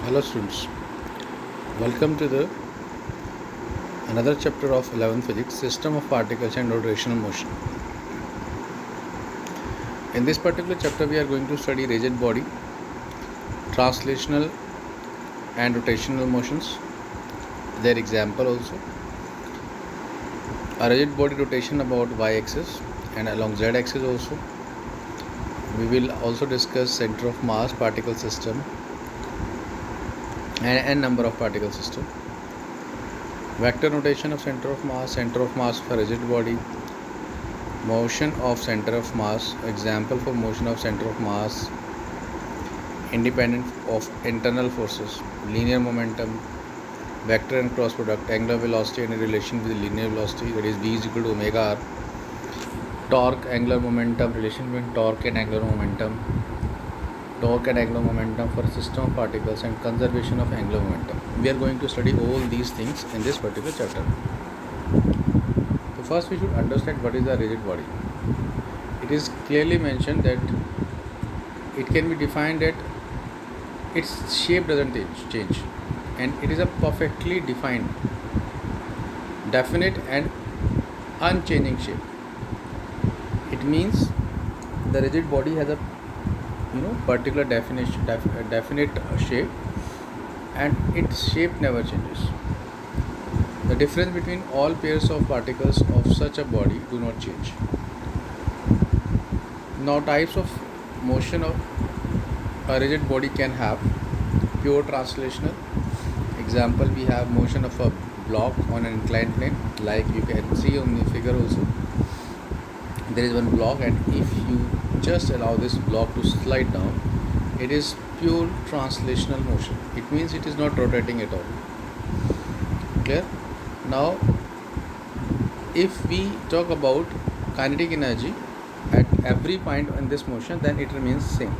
Hello students, welcome to the another chapter of 11th physics, system of particles and rotational motion. In this particular chapter we are going to study rigid body, translational and rotational motions, their example also. A rigid body rotation about y-axis and along z-axis also. We will also discuss center of mass particle system and n number of particle system. Vector notation of center of mass for rigid body, motion of center of mass, example for motion of center of mass independent of internal forces, linear momentum, vector and cross product, angular velocity and relation with linear velocity, that is v is equal to omega r, torque, angular momentum, relation between torque and angular momentum for system of particles, and conservation of angular momentum. We are going to study all these things in this particular chapter. So first we should understand what is a rigid body. It is clearly mentioned that it can be defined that its shape doesn't change and it is a perfectly defined, definite and unchanging shape. It means the rigid body has a particular definite shape and its shape never changes. The difference between all pairs of particles of such a body do not change. Now types of motion of a rigid body can have pure translational. Example, we have motion of a block on an inclined plane, like you can see on the figure also. There is one block and if you just allow this block to slide down, it is pure translational motion. It means it is not rotating at all. Clear? Now if we talk about kinetic energy at every point in this motion, then it remains same.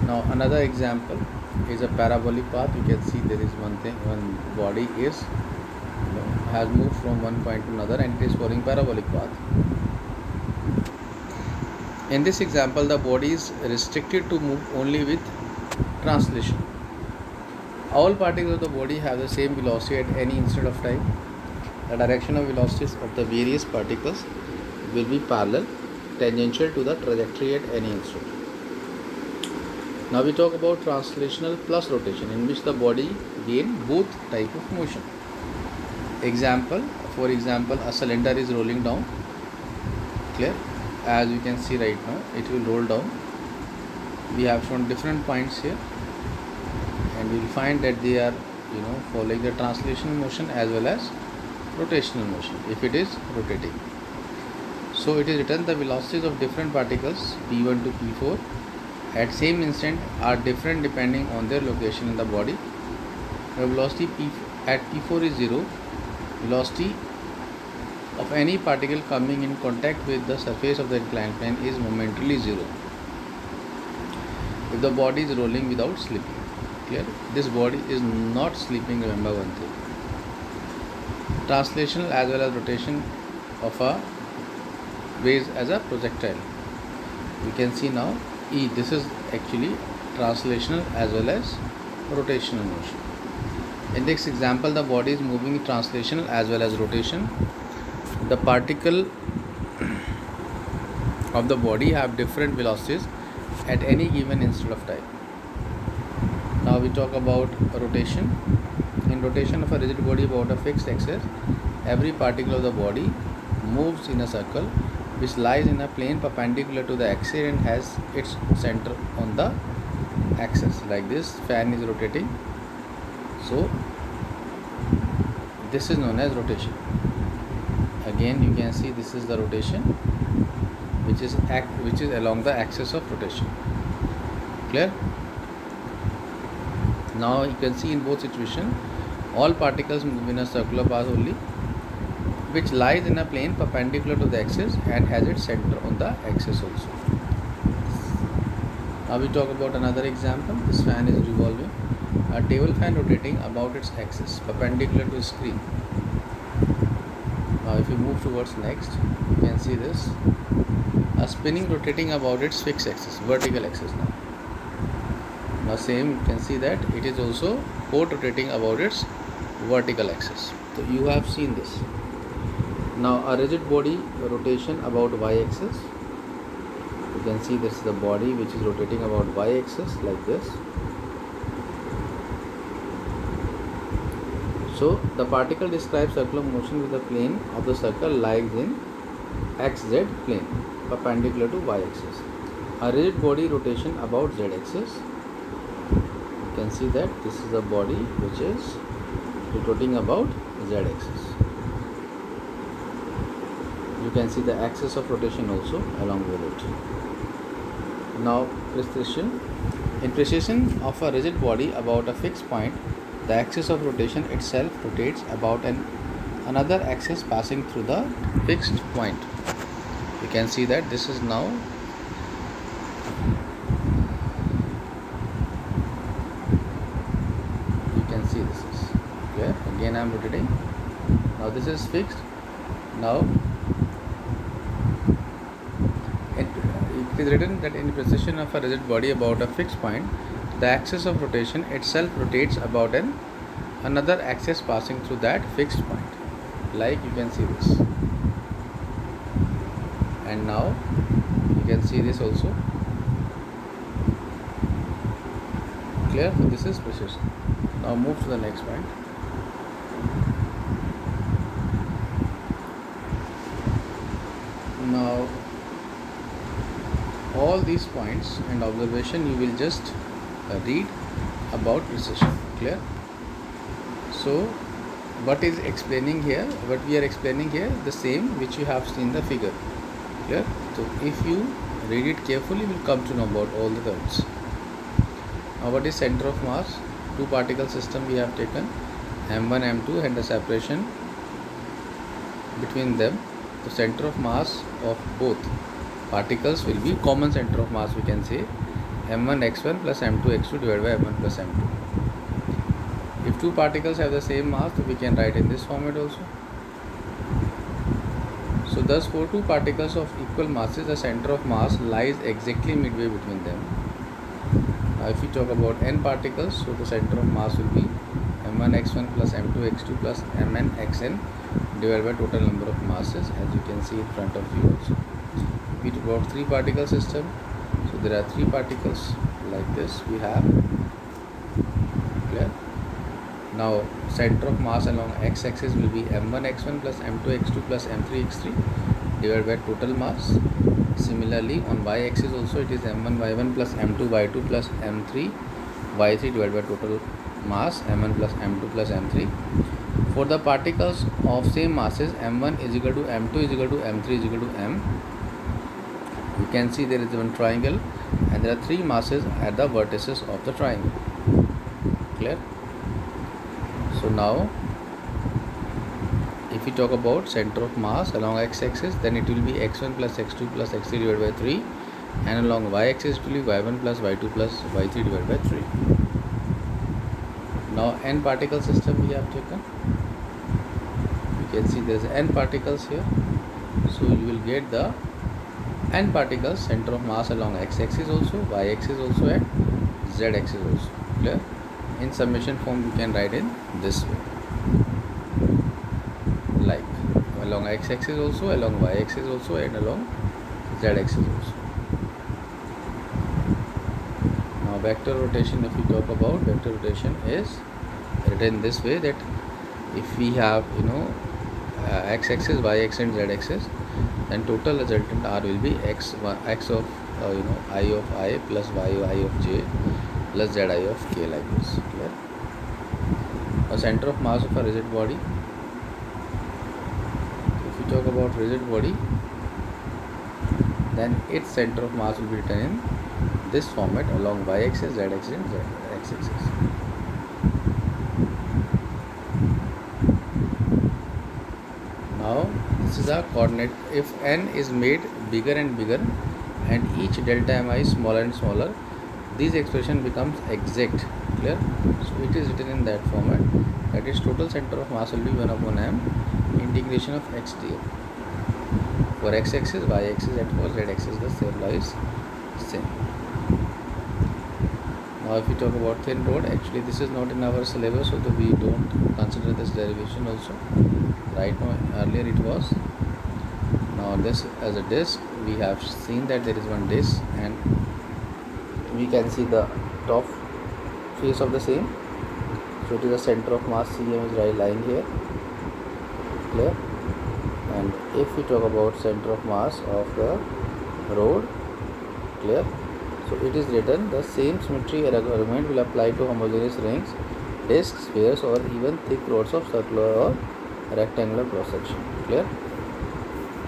Now another example is a parabolic path. You can see there is one body is has moved from one point to another and it is following parabolic path. In this example, the body is restricted to move only with translation. All particles of the body have the same velocity at any instant of time. The direction of velocities of the various particles will be parallel, tangential to the trajectory at any instant. Now we talk about translational plus rotation, in which the body gain both type of motion. For example, a cylinder is rolling down. Clear? As you can see right now, it will roll down. We have shown different points here and we will find that they are following the translational motion as well as rotational motion if it is rotating. So it is written the velocities of different particles p1 to p4 at same instant are different depending on their location in the body. The velocity at p4 is 0. Velocity of any particle coming in contact with the surface of the inclined plane is momentarily 0 if the body is rolling without slipping. Clear? This body is not sleeping, remember one thing. Translational as well as rotation of a waves as a projectile. We can see now E. This is actually translational as well as rotational motion. In this example, the body is moving translational as well as rotation. The particle of the body have different velocities at any given instant of time. Now we talk about rotation. In rotation of a rigid body about a fixed axis, every particle of the body moves in a circle which lies in a plane perpendicular to the axis and has its center on the axis. Like this, fan is rotating. So this is known as rotation. Again you can see this is the rotation which is along the axis of rotation. Clear? Now you can see in both situations all particles move in a circular path only which lies in a plane perpendicular to the axis and has its center on the axis also. Now we talk about another example. This fan is revolving. A table fan rotating about its axis perpendicular to the screen. Now if you move towards next, you can see this. A spinning rotating about its fixed axis, vertical axis now. Now same, you can see that it is also port rotating about its vertical axis. So you have seen this. Now a rigid body rotation about y-axis. You can see this is the body which is rotating about y-axis like this. So the particle describes circular motion with the plane of the circle lies in xz plane perpendicular to y-axis. A rigid body rotation about z-axis. You can see that this is the body which is rotating about z-axis. You can see the axis of rotation also along with it. Now precision. In precision of a rigid body about a fixed point, the axis of rotation itself rotates about another axis passing through the fixed point. You can see that this is now this is clear. Again I am rotating. Now this is fixed. Now it is written that in precision of a rigid body about a fixed point, the axis of rotation itself rotates about another axis passing through that fixed point. Like you can see this. And now you can see this also. Clear? So this is precision. Now move to the next point. Now all these points and observation you will just read about precision. Clear? So what is explaining here, what we are explaining here, the same which you have seen the figure. Clear? So if you read it carefully, you will come to know about all the terms. Now what is center of mass? Two particle system we have taken, m1 m2, and the separation between them. The center of mass of both particles will be common center of mass, we can say m1 x1 plus m2 x2 divided by m1 plus m2. If two particles have the same mass, so we can write in this format also. So thus for two particles of equal masses, the center of mass lies exactly midway between them. Now if we talk about n particles, so the center of mass will be m1 x1 plus m2 x2 plus mn xn divided by total number of masses, as you can see in front of you also. We talk about three particle system, so there are three particles like this we have. Clear? Now center of mass along x-axis will be m1 x1 plus m2 x2 plus m3 x3 divided by total mass. Similarly on y-axis also it is m1 y1 plus m2 y2 plus m3 y3 divided by total mass m1 plus m2 plus m3. For the particles of same masses, m1 is equal to m2 is equal to m3 is equal to m. You can see there is one triangle and there are three masses at the vertices of the triangle. Clear? So now if we talk about center of mass along x-axis, then it will be x1 plus x2 plus x3 divided by 3, and along y-axis it will be y1 plus y2 plus y3 divided by 3. Now n particle system we have taken. You can see there is n particles here, so you will get the n particles center of mass along x-axis also, y-axis also, and z-axis also. Clear? In summation form you can write in this way, like along x-axis also, along y-axis also, and along z-axis also. Now vector rotation, if we talk about vector rotation, is written this way, that if we have x-axis, y-axis and z-axis, then total resultant r will be x of I of I plus y of j plus z I of k, like this. Clear? A center of mass of a rigid body. If we talk about rigid body, then its center of mass will be written in this format along y-axis, z-axis and z-axis. Now this is a coordinate. If n is made bigger and bigger and each delta mi is smaller and smaller, this expression becomes exact. Clear? So it is written in that format, that is total center of mass will be 1 upon m integration of x dx. For x-axis, y-axis, and for z-axis the same lies same. Now if we talk about thin rod, actually this is not in our syllabus, so we don't consider this derivation also. Right now, earlier it was. Now this as a disk, we have seen that there is one disk and we can see the top face of the same. So it is the center of mass CM is right lying here. Clear? And if we talk about center of mass of the rod, clear? So it is written the same symmetry argument will apply to homogeneous rings, disks, spheres, or even thick rods of circular or rectangular cross section. Clear?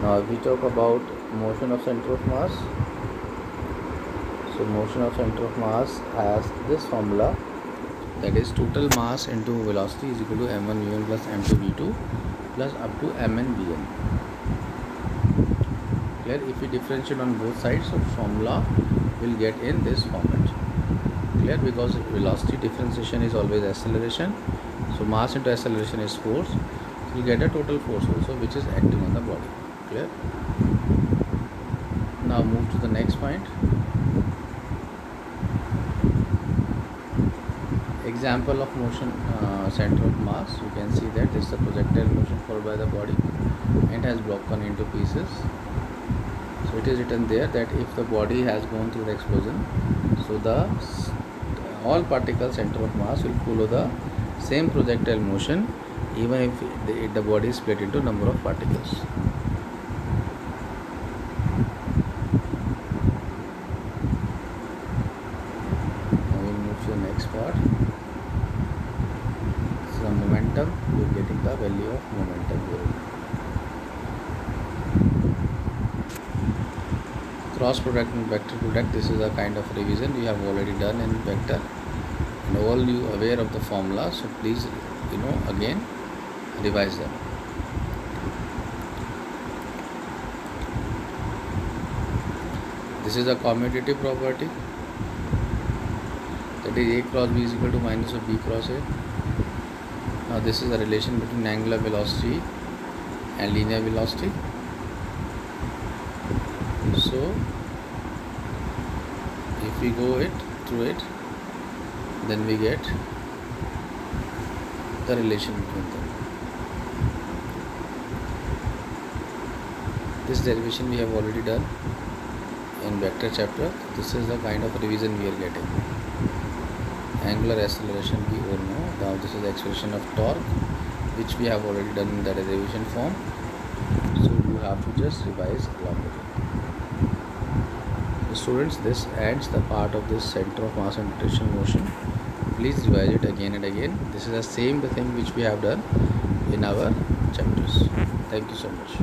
Now if we talk about motion of center of mass, so motion of center of mass has this formula, that is total mass into velocity is equal to m1 v1 plus m2 v2 plus up to mn vn. Clear? If we differentiate on both sides, so formula will get in this format. Clear? Because velocity differentiation is always acceleration, so mass into acceleration is force, so you get a total force also which is acting on the body. Clear? Now move to the next point. Example of motion center of mass. You can see that this is the projectile motion followed by the body and has broken into pieces. So it is written there that if the body has gone through the explosion, so the all particles center of mass will follow the same projectile motion even if the body is split into number of particles. Now we move to the next part. So momentum, we are getting the value of momentum here. Cross product and vector product, this is a kind of revision we have already done in vector and all you aware of the formula, so please again revise them. This is a commutative property, that is A cross B is equal to minus of B cross A. Now this is a relation between angular velocity and linear velocity. So if we go through it, then we get the relation between them. This derivation we have already done in vector chapter. This is the kind of revision we are getting. Angular acceleration we all know. Now this is the expression of torque, which we have already done in the derivation form. So you have to just revise along with it. Students, this ends the part of this center of mass and rotation motion. Please revise it again and again. This is the same thing which we have done in our chapters. Thank you so much.